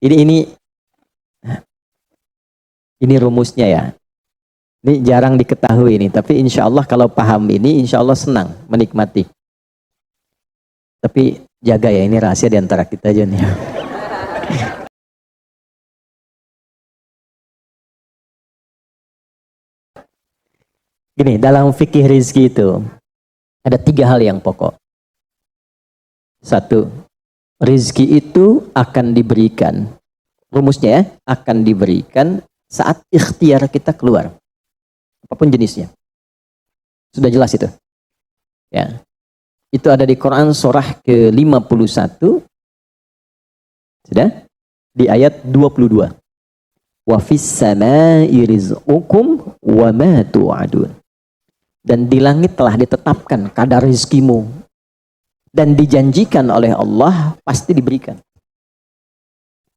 Ini rumusnya ya. Ini jarang diketahui ini, tapi insya Allah kalau paham ini, insya Allah senang menikmati. Tapi jaga ya, ini rahasia di antara kita aja nih. Gini, dalam fikih rizki itu ada 3 hal yang pokok. 1, rizki itu akan diberikan. Rumusnya ya, akan diberikan saat ikhtiar kita keluar. Apapun jenisnya. Sudah jelas itu. Ya. Itu ada di Quran surah ke-51. Sudah? Di ayat 22. Wa fis samaa'i rizqukum wa ma tu'adun. Dan di langit telah ditetapkan kadar rizkimu. Dan dijanjikan oleh Allah pasti diberikan.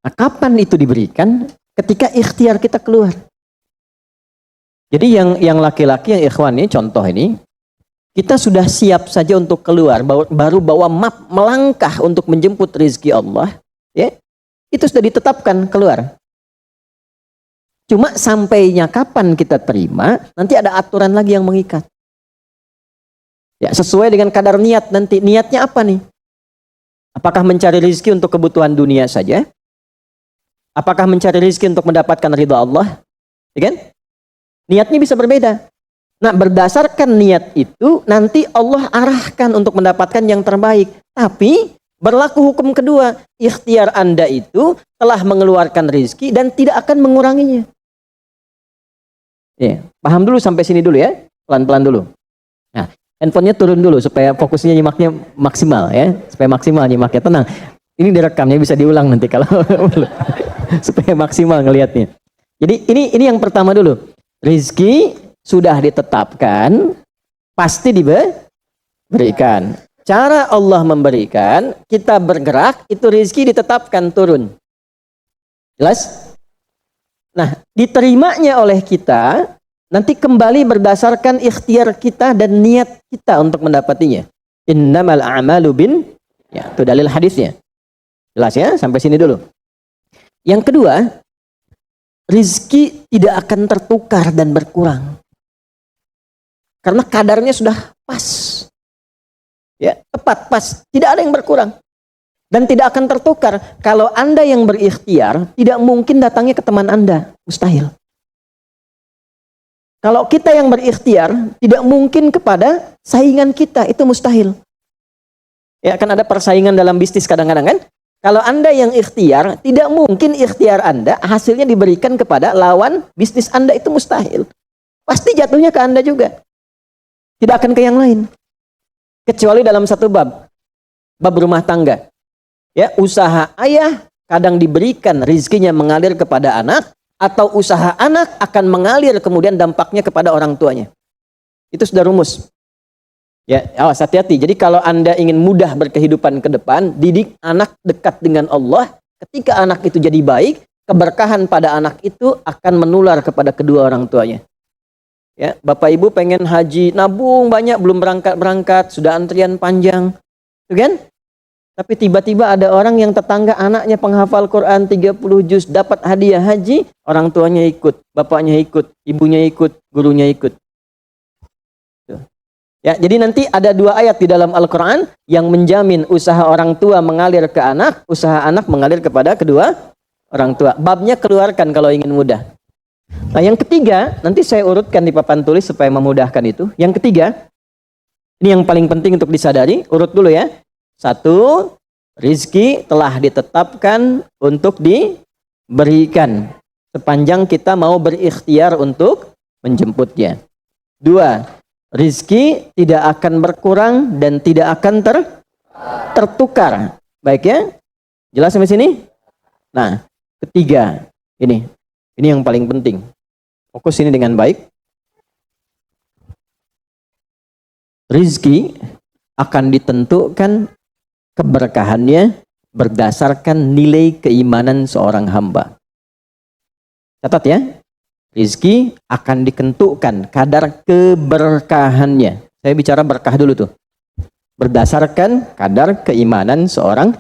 Nah, kapan itu diberikan? Ketika ikhtiar kita keluar. Jadi yang laki-laki, yang ikhwan ini, contoh ini, kita sudah siap saja untuk keluar, baru bawa map melangkah untuk menjemput rezeki Allah, ya, itu sudah ditetapkan keluar. Cuma sampainya kapan kita terima, nanti ada aturan lagi yang mengikat. Ya, sesuai dengan kadar niat nanti. Niatnya apa nih? Apakah mencari rezeki untuk kebutuhan dunia saja? Apakah mencari rezeki untuk mendapatkan ridha Allah? Ya kan? Niatnya bisa berbeda. Nah, berdasarkan niat itu, nanti Allah arahkan untuk mendapatkan yang terbaik. Tapi, berlaku hukum kedua. Ikhtiar Anda itu telah mengeluarkan rezeki dan tidak akan menguranginya. Ya, paham dulu sampai sini dulu ya. Pelan-pelan dulu. Nah, handphonenya turun dulu supaya fokusnya nyimaknya maksimal ya. Supaya maksimal nyimaknya. Tenang. Ini direkamnya bisa diulang nanti kalau supaya maksimal ngelihatnya. Jadi ini yang pertama dulu. Rizki sudah ditetapkan, pasti diberikan. Cara Allah memberikan, kita bergerak, itu rizki ditetapkan turun. Jelas? Nah, diterimanya oleh kita, nanti kembali berdasarkan ikhtiar kita dan niat kita untuk mendapatinya. Innamal a'malu ya, itu dalil hadisnya. Jelas ya? Sampai sini dulu. Yang kedua, rizki tidak akan tertukar dan berkurang. Karena kadarnya sudah pas. Ya, tepat, pas. Tidak ada yang berkurang. Dan tidak akan tertukar. Kalau Anda yang berikhtiar, tidak mungkin datangnya ke teman Anda. Mustahil. Kalau kita yang berikhtiar, tidak mungkin kepada saingan kita. Itu mustahil. Ya, kan ada persaingan dalam bisnis kadang-kadang kan? Kalau Anda yang ikhtiar, tidak mungkin ikhtiar Anda hasilnya diberikan kepada lawan bisnis Anda, itu mustahil. Pasti jatuhnya ke Anda juga. Tidak akan ke yang lain. Kecuali dalam satu bab rumah tangga. Ya, usaha ayah kadang diberikan rizkinya mengalir kepada anak, atau usaha anak akan mengalir kemudian dampaknya kepada orang tuanya. Itu sudah rumus. Ya, awas hati-hati. Jadi kalau Anda ingin mudah berkehidupan ke depan, didik anak dekat dengan Allah. Ketika anak itu jadi baik, keberkahan pada anak itu akan menular kepada kedua orang tuanya. Ya, Bapak Ibu pengen haji, nabung banyak, belum berangkat, sudah antrian panjang. Itu kan? Tapi tiba-tiba ada orang yang tetangga anaknya penghafal Quran 30 juz, dapat hadiah haji, orang tuanya ikut, bapaknya ikut, ibunya ikut, gurunya ikut. Ya, jadi nanti ada 2 ayat di dalam Al-Quran yang menjamin usaha orang tua mengalir ke anak, usaha anak mengalir kepada kedua orang tua. Babnya keluarkan kalau ingin mudah. Nah, yang ketiga, nanti saya urutkan di papan tulis supaya memudahkan itu. Yang ketiga, ini yang paling penting untuk disadari, urut dulu ya. 1, rizki telah ditetapkan untuk diberikan sepanjang kita mau berikhtiar untuk menjemputnya. 2, rizki tidak akan berkurang dan tidak akan tertukar. Baik ya? Jelas sampai sini? Nah, ketiga, ini yang paling penting. Fokus ini dengan baik. Rizki akan ditentukan keberkahannya berdasarkan nilai keimanan seorang hamba. Catat ya. Rizki akan ditentukan kadar keberkahannya. Saya bicara berkah dulu tuh. Berdasarkan kadar keimanan seorang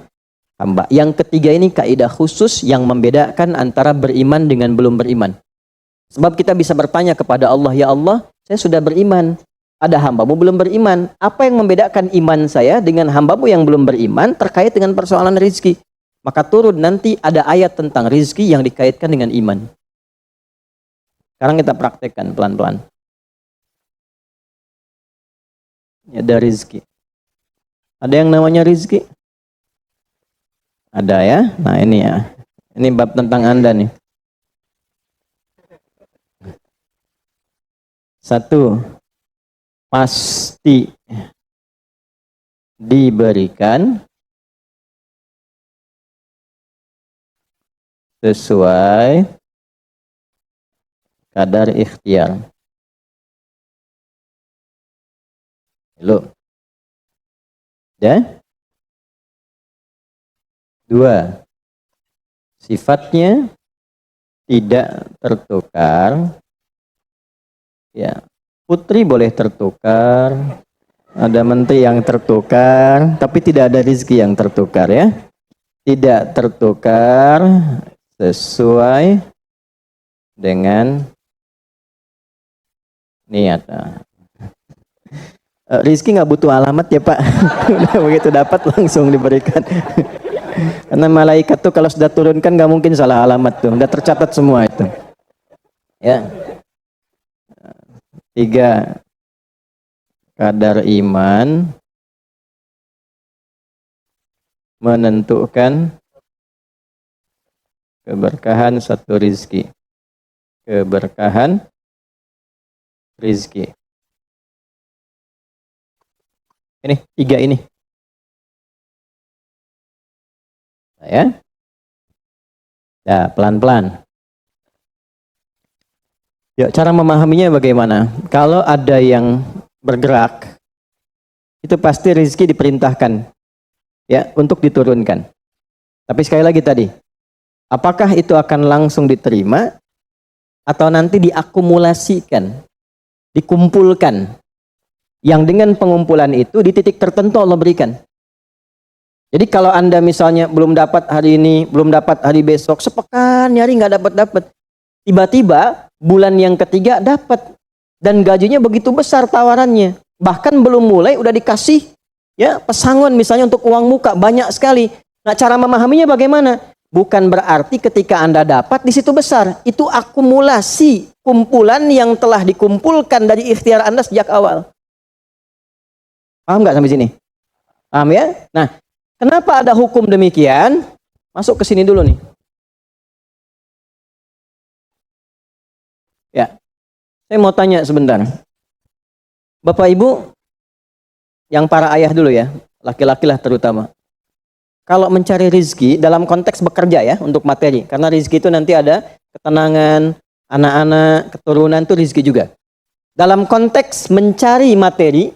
hamba. Yang ketiga ini kaidah khusus yang membedakan antara beriman dengan belum beriman. Sebab kita bisa bertanya kepada Allah, ya Allah, saya sudah beriman. Ada hambamu belum beriman. Apa yang membedakan iman saya dengan hambamu yang belum beriman terkait dengan persoalan rizki? Maka turun nanti ada ayat tentang rizki yang dikaitkan dengan iman. Sekarang kita praktekkan pelan-pelan. Ada rizki. Ada yang namanya rizki? Ada ya? Nah ini ya. Ini bab tentang Anda nih. Satu, pasti diberikan sesuai kadar ikhtiar. Halo. Ya? Dua, sifatnya tidak tertukar. Ya, putri boleh tertukar, ada menteri yang tertukar, tapi tidak ada rezeki yang tertukar ya. Tidak tertukar sesuai dengan niat. Rizki nggak butuh alamat ya Pak. Udah begitu dapat langsung diberikan. Karena malaikat tuh kalau sudah turunkan nggak mungkin salah alamat tuh, udah tercatat semua itu. Ya. Tiga, kadar iman menentukan keberkahan satu rizki. Keberkahan rizki. Ini, tiga ini. Ya. Ya, pelan-pelan. Ya, cara memahaminya bagaimana? Kalau ada yang bergerak, itu pasti rezeki diperintahkan ya untuk diturunkan. Tapi sekali lagi tadi, apakah itu akan langsung diterima atau nanti diakumulasikan, dikumpulkan? Yang dengan pengumpulan itu di titik tertentu Allah berikan. Jadi kalau Anda misalnya belum dapat hari ini, belum dapat hari besok, sepekan nyari nggak dapat. Tiba-tiba bulan yang ketiga dapat dan gajinya begitu besar tawarannya. Bahkan belum mulai udah dikasih ya pesangon misalnya untuk uang muka banyak sekali. Nah, cara memahaminya bagaimana? Bukan berarti ketika Anda dapat di situ besar. Itu akumulasi kumpulan yang telah dikumpulkan dari ikhtiar Anda sejak awal. Paham nggak sampai sini? Paham ya? Nah, kenapa ada hukum demikian? Masuk ke sini dulu nih. Ya, saya mau tanya sebentar. Bapak Ibu, yang para ayah dulu ya, laki-laki lah terutama. Kalau mencari rizki dalam konteks bekerja ya, untuk materi. Karena rizki itu nanti ada ketenangan, anak-anak, keturunan itu rizki juga. Dalam konteks mencari materi,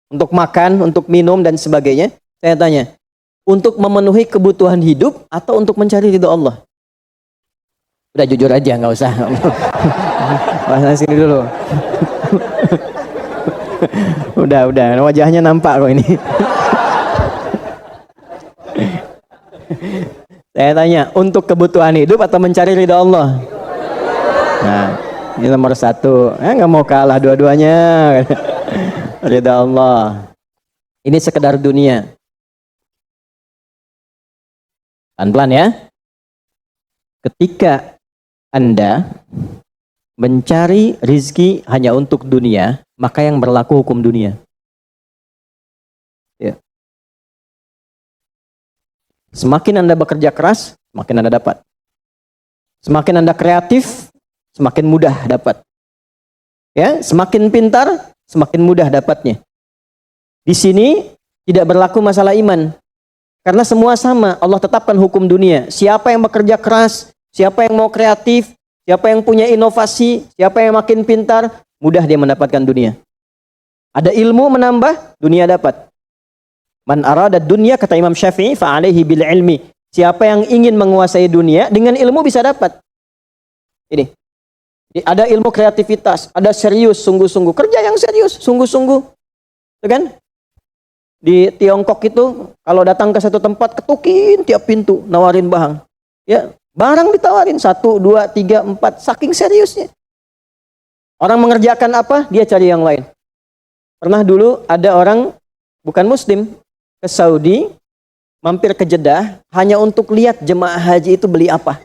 untuk makan, untuk minum dan sebagainya, saya tanya, untuk memenuhi kebutuhan hidup atau untuk mencari ridho Allah? Udah jujur aja, nggak usah. Bahas sini dulu. udah, wajahnya nampak kok ini. Saya tanya, untuk kebutuhan hidup atau mencari ridho Allah? Nah, ini nomor satu. Nggak mau kalah dua-duanya. Ridho Allah. Ini sekedar dunia. Pelan-pelan ya. Ketika Anda mencari rizki hanya untuk dunia, maka yang berlaku hukum dunia. Ya. Semakin Anda bekerja keras, semakin Anda dapat. Semakin Anda kreatif, semakin mudah dapat. Ya, semakin pintar, semakin mudah dapatnya. Di sini tidak berlaku masalah iman. Karena semua sama, Allah tetapkan hukum dunia. Siapa yang bekerja keras, siapa yang mau kreatif, siapa yang punya inovasi, siapa yang makin pintar, mudah dia mendapatkan dunia. Ada ilmu menambah, dunia dapat. Man arada dunya, kata Imam Syafi'i, fa'alaihi bil ilmi. Siapa yang ingin menguasai dunia, dengan ilmu bisa dapat. Ini. Ada ilmu kreativitas, ada serius, sungguh-sungguh. Kerja yang serius, sungguh-sungguh. Itu kan? Di Tiongkok itu kalau datang ke satu tempat ketukin tiap pintu nawarin barang. Ya, barang ditawarin 1, 2, 3, 4 saking seriusnya. Orang mengerjakan apa, dia cari yang lain. Pernah dulu ada orang bukan muslim ke Saudi, mampir ke Jeddah hanya untuk lihat jemaah haji itu beli apa.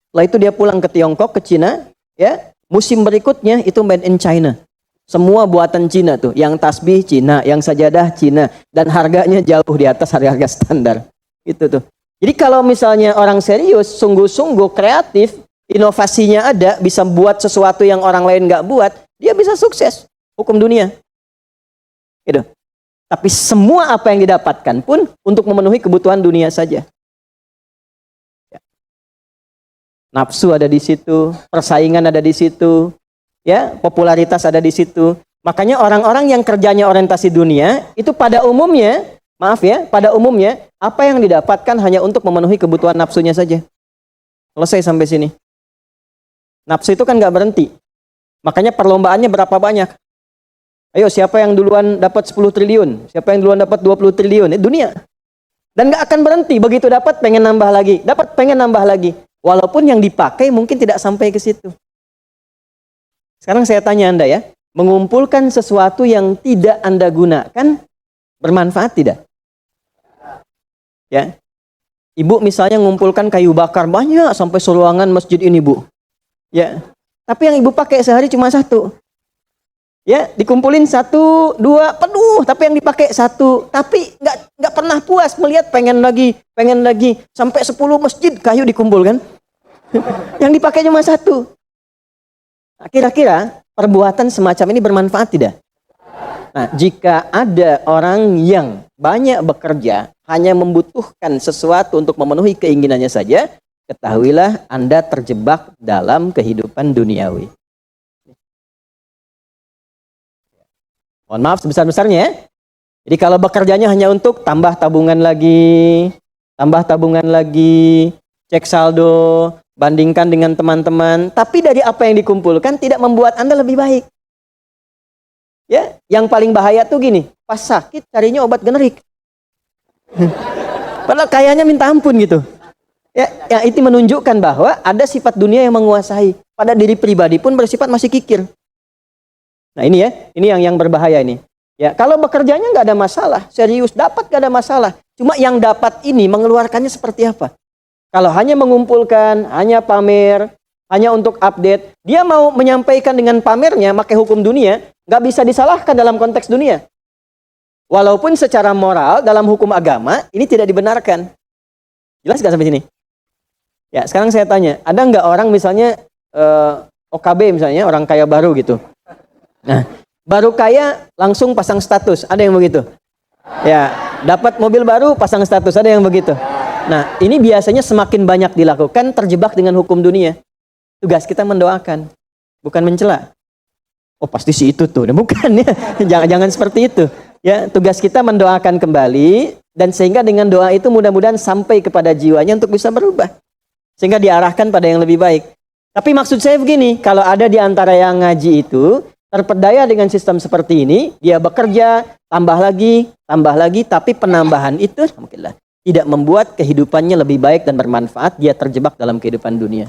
Setelah itu dia pulang ke Tiongkok, ke Cina, ya. Musim berikutnya itu made in China. Semua buatan Cina tuh, yang tasbih Cina, yang sajadah Cina, dan harganya jauh di atas harga standar. Itu tuh. Jadi kalau misalnya orang serius, sungguh-sungguh kreatif, inovasinya ada, bisa buat sesuatu yang orang lain nggak buat, dia bisa sukses. Hukum dunia. Gitu. Tapi semua apa yang didapatkan pun untuk memenuhi kebutuhan dunia saja. Ya. Nafsu ada di situ, persaingan ada di situ, ya, popularitas ada di situ. Makanya orang-orang yang kerjanya orientasi dunia, itu pada umumnya, maaf ya, pada umumnya, apa yang didapatkan hanya untuk memenuhi kebutuhan nafsunya saja. Selesai sampai sini. Nafsu itu kan nggak berhenti. Makanya perlombaannya berapa banyak? Ayo, siapa yang duluan dapat 10 triliun? Siapa yang duluan dapat 20 triliun? Dunia. Dan nggak akan berhenti. Begitu dapat, pengen nambah lagi. Dapat, pengen nambah lagi. Walaupun yang dipakai mungkin tidak sampai ke situ. Sekarang saya tanya Anda ya, mengumpulkan sesuatu yang tidak Anda gunakan, bermanfaat tidak? Ya, Ibu misalnya mengumpulkan kayu bakar banyak sampai seruangan masjid ini, Bu. Ya, tapi yang Ibu pakai sehari cuma 1. Ya, dikumpulin 1, 2, penuh, tapi yang dipakai 1. Tapi nggak pernah puas melihat pengen lagi, sampai 10 masjid kayu dikumpulkan. Yang dipakai cuma 1. Nah, kira-kira perbuatan semacam ini bermanfaat tidak? Nah, jika ada orang yang banyak bekerja, hanya membutuhkan sesuatu untuk memenuhi keinginannya saja, ketahuilah Anda terjebak dalam kehidupan duniawi. Mohon maaf sebesar-besarnya ya. Jadi kalau bekerjanya hanya untuk tambah tabungan lagi, cek saldo, bandingkan dengan teman-teman, tapi dari apa yang dikumpulkan tidak membuat Anda lebih baik. Ya, yang paling bahaya tuh gini, pas sakit carinya obat generik. Padahal kayaknya minta ampun gitu. Ya, yang itu menunjukkan bahwa ada sifat dunia yang menguasai. Pada diri pribadi pun bersifat masih kikir. Nah ini ya, ini yang berbahaya ini. Ya, kalau bekerjanya nggak ada masalah, serius dapat nggak ada masalah. Cuma yang dapat ini mengeluarkannya seperti apa? Kalau hanya mengumpulkan, hanya pamer, hanya untuk update, dia mau menyampaikan dengan pamernya, pakai hukum dunia, nggak bisa disalahkan dalam konteks dunia. Walaupun secara moral dalam hukum agama ini tidak dibenarkan. Jelas nggak sampai sini? Ya, sekarang saya tanya, ada nggak orang misalnya OKB misalnya, orang kaya baru gitu. Nah, baru kaya langsung pasang status, ada yang begitu? Ya, dapat mobil baru pasang status, ada yang begitu? Nah, ini biasanya semakin banyak dilakukan, terjebak dengan hukum dunia. Tugas kita mendoakan, bukan mencela. Oh, pasti si itu tuh, nah, bukan ya. Jangan seperti itu. Ya, tugas kita mendoakan kembali, dan sehingga dengan doa itu mudah-mudahan sampai kepada jiwanya untuk bisa berubah. Sehingga diarahkan pada yang lebih baik. Tapi maksud saya begini, kalau ada di antara yang ngaji itu, terpedaya dengan sistem seperti ini, dia bekerja, tambah lagi, tapi penambahan itu alhamdulillah tidak membuat kehidupannya lebih baik dan bermanfaat, dia terjebak dalam kehidupan dunia.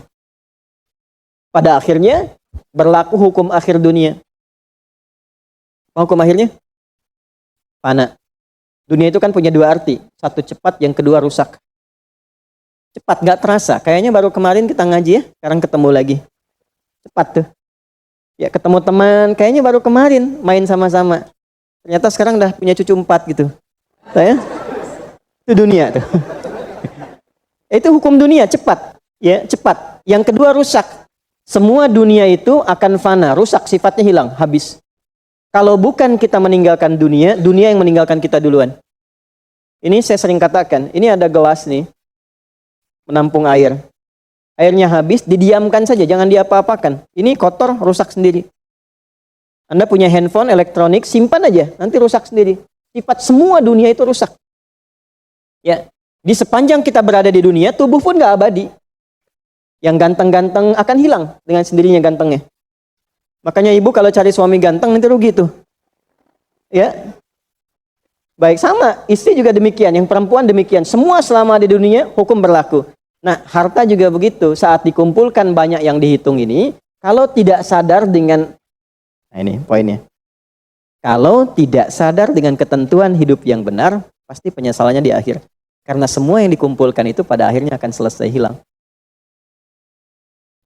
Pada akhirnya berlaku hukum akhir dunia. Hukum akhirnya? Fana. Dunia itu kan punya 2 arti, satu cepat, yang kedua rusak. Cepat gak terasa, kayaknya baru kemarin kita ngaji ya, sekarang ketemu lagi. Cepat tuh. Ya ketemu teman, kayaknya baru kemarin main sama-sama. Ternyata sekarang udah punya cucu 4 gitu. Saya? Itu dunia tuh. Itu hukum dunia, cepat. Ya, cepat. Yang kedua rusak. Semua dunia itu akan fana, rusak, sifatnya hilang, habis. Kalau bukan kita meninggalkan dunia, dunia yang meninggalkan kita duluan. Ini saya sering katakan, ini ada gelas nih, menampung air. Airnya habis, didiamkan saja, jangan diapa-apakan. Ini kotor, rusak sendiri. Anda punya handphone, elektronik, simpan aja, nanti rusak sendiri. Sifat semua dunia itu rusak. Ya, di sepanjang kita berada di dunia, tubuh pun nggak abadi. Yang ganteng-ganteng akan hilang dengan sendirinya gantengnya. Makanya ibu kalau cari suami ganteng nanti rugi tuh. Ya, Baik, sama. Istri juga demikian, yang perempuan demikian. Semua selama di dunia hukum berlaku. Nah, harta juga begitu. Saat dikumpulkan banyak yang dihitung ini, kalau tidak sadar dengan, nah ini poinnya. Kalau tidak sadar dengan ketentuan hidup yang benar, pasti penyesalannya di akhir. Karena semua yang dikumpulkan itu pada akhirnya akan selesai hilang.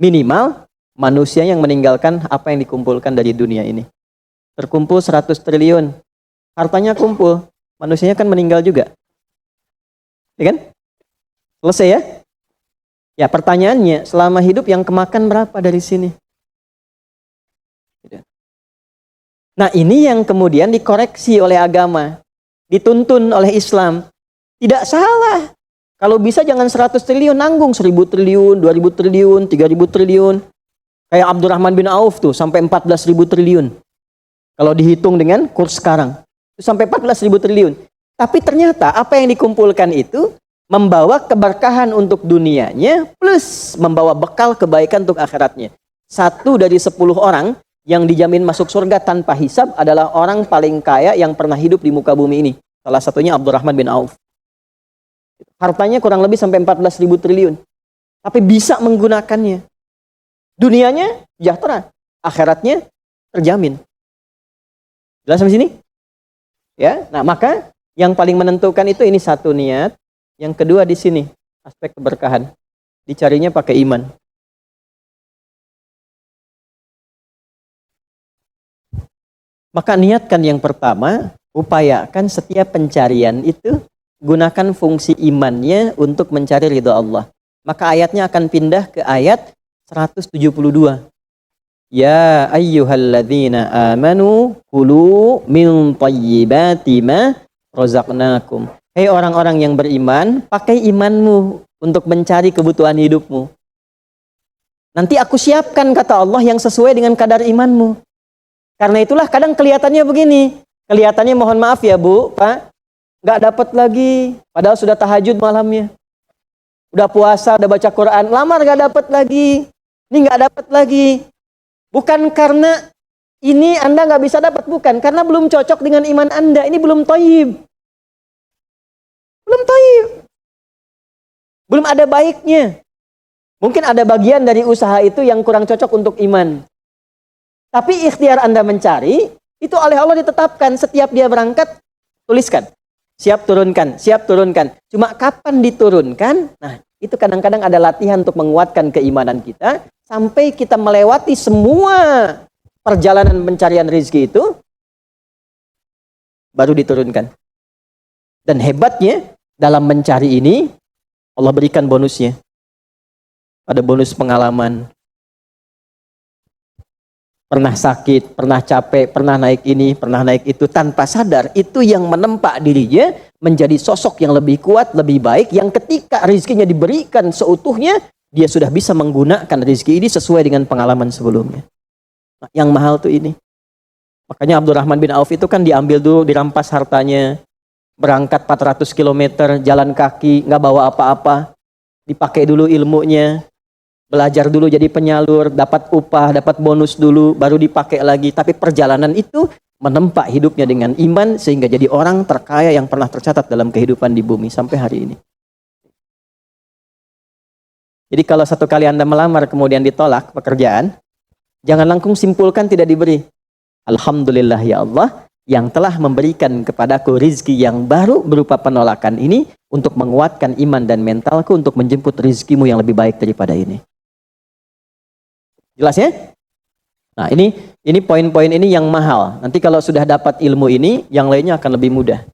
Minimal manusia yang meninggalkan apa yang dikumpulkan dari dunia ini. Terkumpul 100 triliun. Hartanya kumpul, manusianya kan meninggal juga. Ya kan? Selesai ya? Ya, pertanyaannya, selama hidup yang kemakan berapa dari sini? Nah, ini yang kemudian dikoreksi oleh agama, dituntun oleh Islam. Tidak salah. Kalau bisa jangan 100 triliun, nanggung 1000 triliun, 2000 triliun, 3000 triliun. Kayak Abdurrahman bin Auf tuh, sampai 14.000 triliun. Kalau dihitung dengan kurs sekarang, sampai 14.000 triliun. Tapi ternyata apa yang dikumpulkan itu membawa keberkahan untuk dunianya, plus membawa bekal kebaikan untuk akhiratnya. 1 dari 10 orang yang dijamin masuk surga tanpa hisab adalah orang paling kaya yang pernah hidup di muka bumi ini. Salah satunya Abdurrahman bin Auf. Hartanya kurang lebih sampai 14.000 triliun. Tapi bisa menggunakannya. Dunianya sejahtera, akhiratnya terjamin. Jelas sampai sini? Ya, nah maka yang paling menentukan itu ini satu niat, yang kedua di sini aspek keberkahan. Dicarinya pakai iman. Maka niatkan yang pertama, upayakan setiap pencarian itu gunakan fungsi imannya untuk mencari ridha Allah. Maka ayatnya akan pindah ke ayat 172. Ya ayyuhalladzina amanu kulu min thayyibati ma razaqnakum. Hei orang-orang yang beriman, pakai imanmu untuk mencari kebutuhan hidupmu. Nanti aku siapkan, kata Allah, yang sesuai dengan kadar imanmu. Karena itulah kadang kelihatannya begini. Kelihatannya mohon maaf ya Bu, Pak, nggak dapat lagi. Padahal sudah tahajud malamnya. Udah puasa, udah baca Quran, lamar nggak dapat lagi. Ini nggak dapat lagi. Bukan karena ini Anda nggak bisa dapat, bukan. Karena belum cocok dengan iman Anda. Ini belum thayyib. Belum thayyib. Belum ada baiknya. Mungkin ada bagian dari usaha itu yang kurang cocok untuk iman. Tapi ikhtiar Anda mencari, itu oleh Allah ditetapkan. Setiap dia berangkat, tuliskan. Siap turunkan, siap turunkan. Cuma kapan diturunkan? Nah, itu kadang-kadang ada latihan untuk menguatkan keimanan kita. Sampai kita melewati semua perjalanan pencarian rezeki itu, baru diturunkan. Dan hebatnya, dalam mencari ini, Allah berikan bonusnya. Ada bonus pengalaman. Pernah sakit, pernah capek, pernah naik ini, pernah naik itu, tanpa sadar, itu yang menempa dirinya menjadi sosok yang lebih kuat, lebih baik, yang ketika rezekinya diberikan seutuhnya, dia sudah bisa menggunakan rezeki ini sesuai dengan pengalaman sebelumnya. Nah, yang mahal tuh ini. Makanya Abdurrahman bin Auf itu kan diambil dulu, dirampas hartanya, berangkat 400 km, jalan kaki, nggak bawa apa-apa, dipakai dulu ilmunya, belajar dulu jadi penyalur, dapat upah, dapat bonus dulu, baru dipakai lagi. Tapi perjalanan itu menempa hidupnya dengan iman, sehingga jadi orang terkaya yang pernah tercatat dalam kehidupan di bumi sampai hari ini. Jadi kalau satu kali Anda melamar kemudian ditolak pekerjaan, jangan langsung simpulkan tidak diberi. Alhamdulillah ya Allah, yang telah memberikan kepadaku rizki yang baru berupa penolakan ini, untuk menguatkan iman dan mentalku untuk menjemput rizkimu yang lebih baik daripada ini. Jelas ya? Nah ini poin-poin ini yang mahal. Nanti kalau sudah dapat ilmu ini, yang lainnya akan lebih mudah.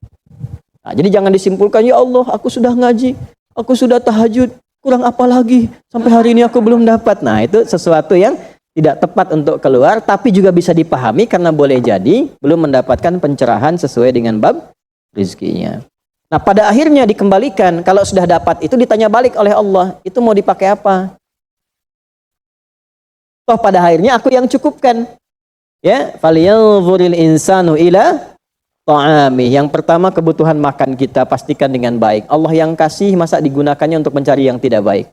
Nah, jadi jangan disimpulkan, ya Allah, aku sudah ngaji, aku sudah tahajud, kurang apa lagi? Sampai hari ini aku belum dapat. Nah itu sesuatu yang tidak tepat untuk keluar, tapi juga bisa dipahami karena boleh jadi belum mendapatkan pencerahan sesuai dengan bab rezekinya. Nah pada akhirnya dikembalikan, kalau sudah dapat itu ditanya balik oleh Allah, itu mau dipakai apa? Toh pada akhirnya aku yang cukupkan. Ya, falyanzuril insanu ila ta'ami. Yang pertama kebutuhan makan kita pastikan dengan baik. Allah yang kasih, masa digunakannya untuk mencari yang tidak baik?